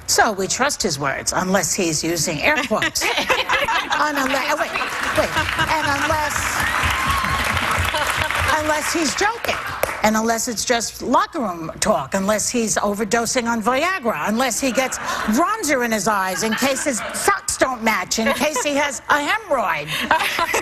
So we trust his words, unless he's using air quotes. And unless he's joking. And unless it's just locker room talk, unless he's overdosing on Viagra, unless he gets bronzer in his eyes in case his socks don't match, in case he has a hemorrhoid.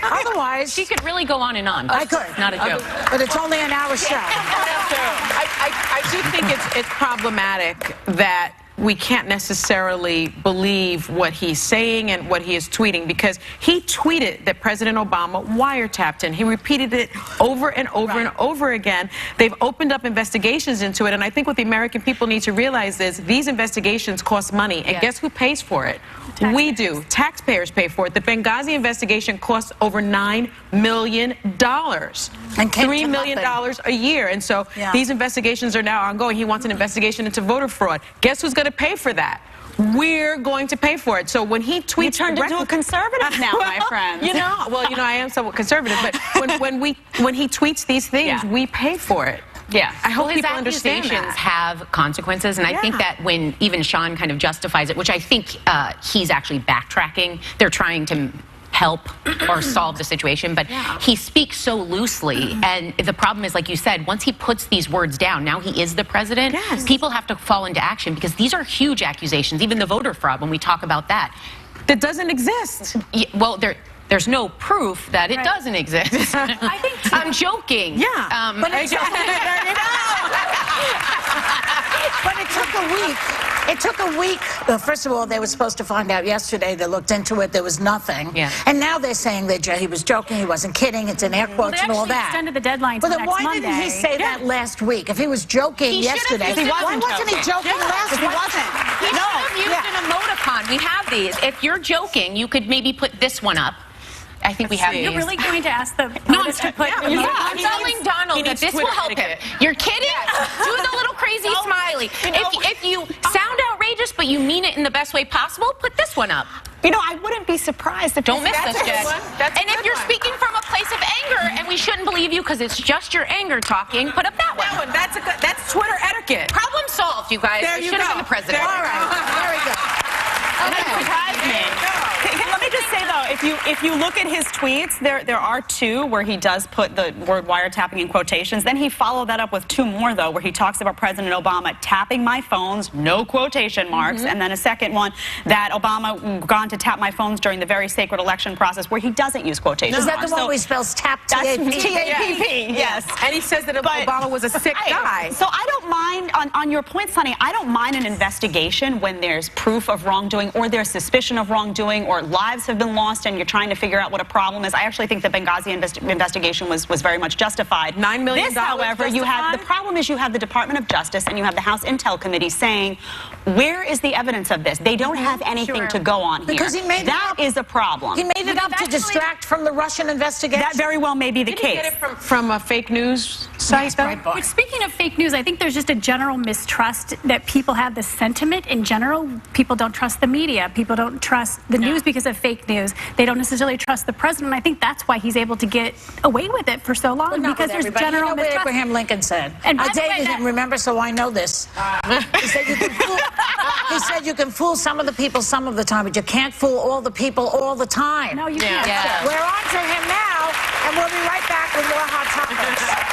Otherwise... She could really go on and on. I could. Not a joke. But it's only an hour show. I do think it's problematic that we can't necessarily believe what he's saying and what he is tweeting, because he tweeted that President Obama wiretapped him. He repeated it over and over and over again. They've opened up investigations into it, and I think what the American people need to realize is these investigations cost money, and guess who pays for it? We do. Taxpayers pay for it. The Benghazi investigation costs over $9 million. And $3 million a year. And so these investigations are now ongoing. He wants an investigation into voter fraud. Guess who's going to pay for that? We're going to pay for it. So when he tweets... You turned into a conservative now, my friend. I am somewhat conservative, but when he tweets these things, we pay for it. Yeah. I hope people understand accusations that. have consequences, and I think that when even Sean kind of justifies it, which I think he's actually backtracking, they're trying to help or solve the situation, but he speaks so loosely, and the problem is, like you said, once he puts these words down, now he is the president, people have to fall into action, because these are huge accusations, even the voter fraud, when we talk about that. That doesn't exist. Yeah, well, there's no proof that it doesn't exist. I think I'm joking. Yeah. But it took a week. It took a week. First of all, they were supposed to find out yesterday. They looked into it. There was nothing. Yeah. And now they're saying that he was joking. He wasn't kidding. It's in air quotes and all that. They extended the deadline to But next then why Monday. didn't he say that last week? If he was joking yesterday, why wasn't he joking last week? He wasn't. He should have used an emoticon. We have these. If you're joking, you could maybe put this one up. I think we have these. You're really going to ask the artist to put I'm telling Donald that this will help him. You're kidding? Do the little crazy smiley. If you sound outrageous, but you mean it in the best way possible, put this one up. I wouldn't be surprised if... Don't miss this, Jen. And if you're speaking from a place of anger, and we shouldn't believe you because it's just your anger talking, put up that one. That's Twitter etiquette. Problem solved, you guys. There you should have go. been the president. All right. Very good. That surprised me. Let me just say, though, if you look at his tweets, there are two where he does put the word wiretapping in quotations. Then he followed that up with two more, though, where he talks about President Obama tapping my phones, no quotation marks, and then a second one that Obama gone to tap my phones during the very sacred election process, where he doesn't use quotation marks. Is that the one where he spells tap, T-A-P-P? T-A-P-P, yes. And he says that Obama was a sick guy. So I don't mind, on your point, Sonny, I don't mind an investigation when there's proof of wrongdoing or there's suspicion of wrongdoing or lives have been lost and you're trying to figure out what a problem is. I actually think the Benghazi investigation was very much justified. $9 million. This, however, you have the problem is you have the Department of Justice and you have the House Intel Committee saying, where is the evidence of this? They don't have anything to go on here. Because he made that is a problem. He made it up to distract from the Russian investigation. That very well may be the Did case. he get it from a fake news site, though? But speaking of fake news, I think there's just a general mistrust that people have. The sentiment in general, people don't trust the media. People don't trust the news because of fake news. They don't necessarily trust the president. I think that's why he's able to get away with it for so long, because there's general mistrust. Abraham Lincoln said. And by the way, David didn't remember, so I know this. He said you can fool some of the people some of the time, but you can't fool all the people all the time. No, you can't. Yeah. We're on to him now, and we'll be right back with more Hot Topics.